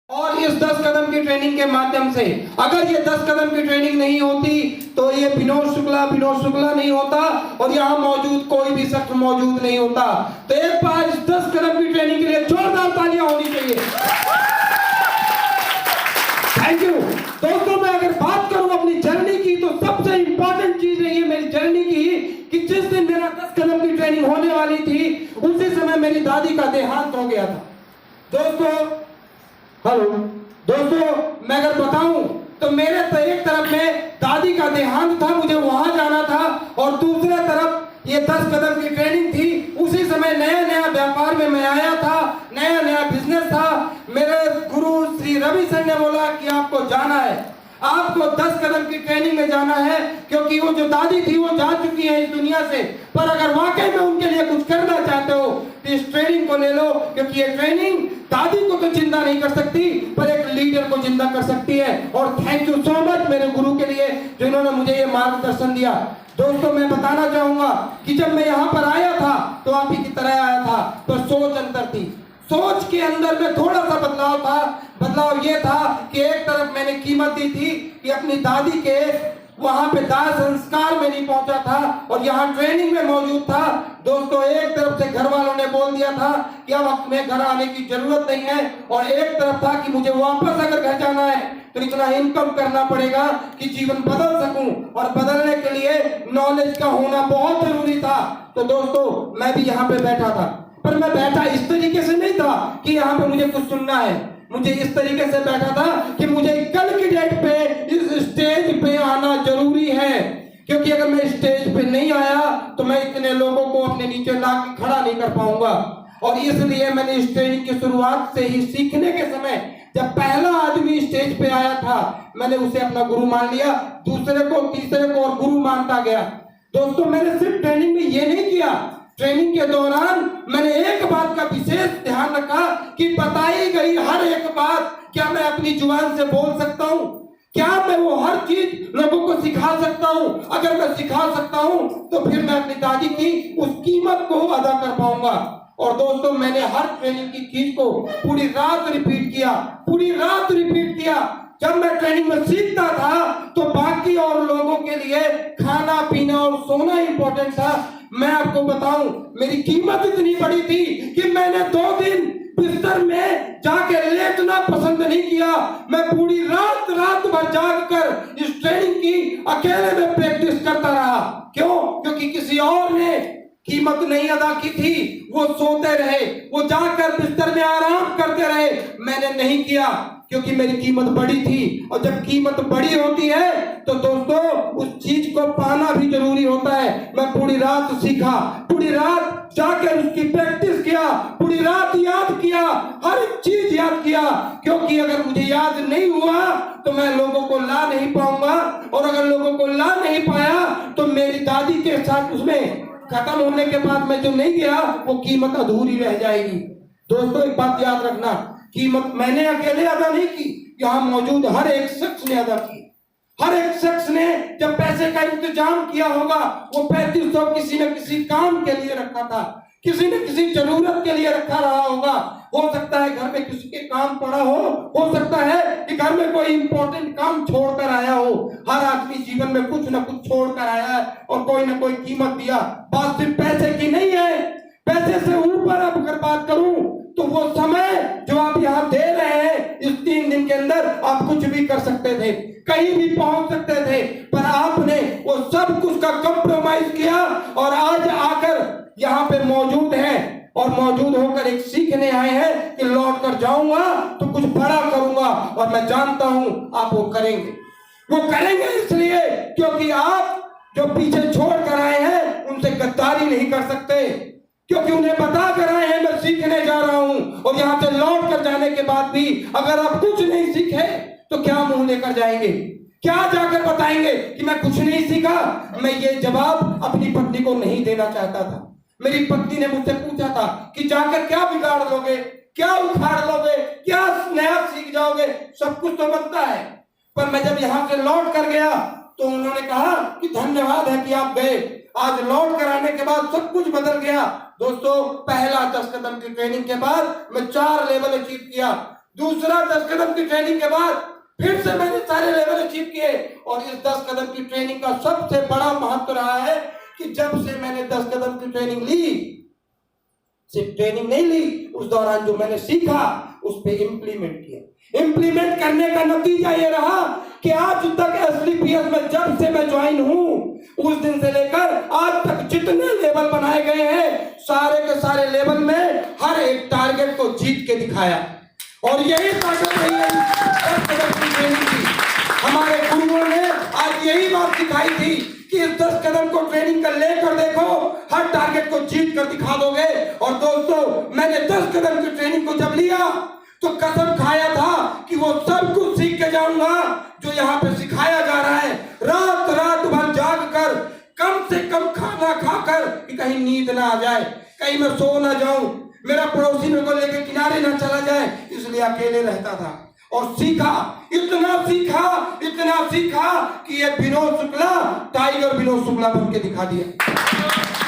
और इस 10 कदम की ट्रेनिंग के माध्यम से अगर ये 10 कदम की ट्रेनिंग नहीं होती तो ये विनोद शुक्ला नहीं होता और यहाँ मौजूद कोई भी शख्स मौजूद नहीं होता। तो एक बार इस 10 कदम की ट्रेनिंग के लिए जोरदार तालियां होनी चाहिए। थैंक यू दोस्तों। मैं अगर बात करूं अपनी जर्नी की तो सबसे इंपॉर्टेंट चीज रही है मेरी जर्नी की कि जिस दिन मेरा 10 कदम की ट्रेनिंग होने वाली थी उसी समय मेरी दादी का देहांत हो गया था। दोस्तों मैं अगर बताऊं तो मेरे तो एक तरफ में दादी का देहांत था, मुझे वहां जाना था, और दूसरे तरफ ये 10 कदम की ट्रेनिंग थी। उसी समय नया नया व्यापार में मैं आया था, नया नया बिजनेस था। मेरे गुरु श्री रवि सर ने बोला कि आपको जाना है, आपको 10 कदम की ट्रेनिंग में जाना है, क्योंकि वो जो दादी थी वो जा चुकी है इस दुनिया से, पर अगर वाकई में उनके लिए कुछ करना चाहते हो तो इस ट्रेनिंग को ले लो, क्योंकि ये ट्रेनिंग दादी को तो जिंदा नहीं कर सकती पर एक लीडर को जिंदा कर सकती है। और थैंक यू सो मच मेरे गुरु के लिए जिन्होंने मुझे ये मार्गदर्शन दिया। दोस्तों मैं बताना चाहूंगा कि जब मैं यहाँ पर आया था तो आप ही की तरह आया था, पर सोच अंतर थी। सोच के अंदर में थोड़ा सा बदलाव था। बदलाव ये था कि एक तरफ मैंने कीमत दी थी कि अपनी दादी के वहां पे दाह संस्कार में नहीं पहुंचा था और यहाँ ट्रेनिंग में मौजूद था। दोस्तों एक तरफ से घर वालों ने बोल दिया था कि अब हमें घर आने की जरूरत नहीं है, और एक तरफ था कि मुझे वापस अगर घर जाना है तो इतना इनकम करना पड़ेगा कि जीवन बदल सकूं, और बदलने के लिए नॉलेज का होना बहुत जरूरी था। तो दोस्तों मैं भी यहाँ पे बैठा था, पर मैं बैठा इस तरीके से नहीं था कि यहाँ पे मुझे कुछ सुनना है। मुझे इस तरीके से बैठा था कि मुझे कल की डेट पे इस स्टेज पे आना जरूरी है, क्योंकि अगर मैं स्टेज पे नहीं आया तो मैं इतने लोगों को अपने नीचे ला के खड़ा नहीं कर पाऊंगा। और इसलिए मैंने इस ट्रेनिंग की शुरुआत से ही सीखने के समय जब पहला आदमी स्टेज पे आया था मैंने उसे अपना गुरु मान लिया, दूसरे को तीसरे को और गुरु मानता गया। दोस्तों मैंने सिर्फ ट्रेनिंग में ये नहीं किया, ट्रेनिंग के दौरान मैंने एक बात का विशेष ध्यान रखा कि बताई गई हर एक बात क्या मैं अपनी जुबान से बोल सकता हूँ, क्या मैं वो हर चीज लोगों को सिखा सकता हूँ। अगर मैं सिखा सकता हूँ तो फिर मैं अपनी दादी की उस कीमत को अदा कर पाऊंगा। और दोस्तों मैंने हर ट्रेनिंग की चीज को पूरी रात रिपीट किया। जब मैं ट्रेनिंग में सीखता था तो बाकी और लोगों के लिए खाना पीना और सोना इंपॉर्टेंट था। मैं आपको बताऊं मेरी कीमत इतनी बड़ी थी कि मैंने 2 दिन बिस्तर में जाके लेटना पसंद नहीं किया। मैं पूरी रात भर जाग कर इस ट्रेनिंग की अकेले में प्रैक्टिस करता रहा। क्यों? क्योंकि किसी और ने कीमत नहीं अदा की थी, वो सोते रहे, वो जाकर बिस्तर में आराम करते रहे। मैंने नहीं किया क्योंकि मेरी कीमत बड़ी थी, और जब कीमत बड़ी होती है तो दोस्तों उस चीज को पाना भी जरूरी होता है। मैं पूरी रात सीखा, पूरी रात जाकर उसकी प्रैक्टिस किया, पूरी रात याद किया, हर एक चीज याद किया, क्योंकि अगर मुझे याद नहीं हुआ तो मैं लोगों को ला नहीं पाऊंगा, और अगर लोगों को ला नहीं पाया तो मेरी दादी के साथ उसमें खत्म होने के बाद मैं जो नहीं गया वो कीमत अधूरी रह जाएगी। दोस्तों एक बात याद रखना, कीमत मैंने अकेले अदा नहीं की, यहाँ मौजूद हर एक शख्स ने अदा की। हर एक शख्स ने जब पैसे का इंतजाम किया होगा वो 3500 किसी न किसी काम के लिए रखा था, किसी न किसी जरूरत के लिए रखा रहा होगा। हो सकता है घर में किसी के काम पड़ा हो सकता है कि घर में कोई इंपॉर्टेंट काम छोड़कर आया हो। हर आदमी जीवन में कुछ न कुछ छोड़कर आया है और कोई न कोई कीमत दिया। बात सिर्फ पैसे की नहीं है, पैसे से ऊपर अब अगर बात करूं तो वो समय जो आप यहाँ दे रहे हैं इस 3 दिन के अंदर आप कुछ भी कर सकते थे, कहीं भी पहुंच सकते थे, पर आपने वो सब कुछ का कंप्रोमाइज किया और आज आकर यहाँ पे मौजूद हैं, और मौजूद होकर एक सीखने आए हैं कि लौट कर जाऊंगा तो कुछ बड़ा करूंगा। और मैं जानता हूं आप वो करेंगे इसलिए क्योंकि आप जो पीछे छोड़ कर आए हैं उनसे गद्दारी नहीं कर सकते, क्योंकि उन्हें बता कर आए हैं मैं सीखने जा रहा हूं, और यहाँ से लौट कर जाने के बाद भी अगर आप कुछ नहीं सीखे तो क्या मुंह लेकर जाएंगे, क्या जाकर बताएंगे कि मैं कुछ नहीं सीखा। मैं ये जवाब अपनी पत्नी को नहीं देना चाहता था। मेरी पत्नी ने मुझसे पूछा था कि जाकर क्या बिगाड़ लोगे, क्या उखाड़ लोगे, क्या नया सीख जाओगे, सब कुछ तो बनता है। पर मैं जब यहाँ से लौट कर गया तो उन्होंने कहा कि धन्यवाद है कि आप गए, आज लौट कर आने के बाद सब कुछ बदल गया। दोस्तों पहला 10 कदम की ट्रेनिंग के बाद मैं 4 लेवल अचीव किया। दूसरा 10 कदम की ट्रेनिंग के बाद फिर से मैंने सारे लेवल अचीव किए। और इस 10 कदम की ट्रेनिंग का सबसे बड़ा महत्व रहा है कि जब से मैंने 10 कदम की ट्रेनिंग ली, सिर्फ ट्रेनिंग नहीं ली, उस दौरान जो मैंने सीखा उस पे इम्प्लीमेंट किया। इम्प्लीमेंट करने का नतीजा ये रहा कि आज तक एसडीपीएस में जब से मैं ज्वाइन हूं उस दिन से लेकर आज तक जितने लेवल बनाए गए हैं सारे के सारे लेवल में हर एक टारगेट को जीत के दिखाया। और यही ताकत रही है 10 कदम की ट्रेनिंग की। हमारे गुरुओं ने आज यही बात सिखाई थी कि इस 10 कदम को ट्रेनिंग कर लेकर देखो, हर टारगेट को जीत कर दिखा दोगे। और दोस्तों, मैंने 10 कदम की ट्रेनिंग को जब लिया तो कसम खाया था कि वो सब कुछ सीख के जाऊंगा जो यहाँ पे सिखाया जा रहा है। रात रात भर जाग कर, कम से कम खाना खाकर कि कहीं नींद ना आ जाए, कहीं मैं सो ना जाऊं, मेरा पड़ोसी मेरे को लेके किनारे ना चला जाए, इसलिए अकेले रहता था। और सीखा, इतना सीखा कि ये विनोद शुक्ला टाइगर विनोद शुक्ला बन के दिखा दिया।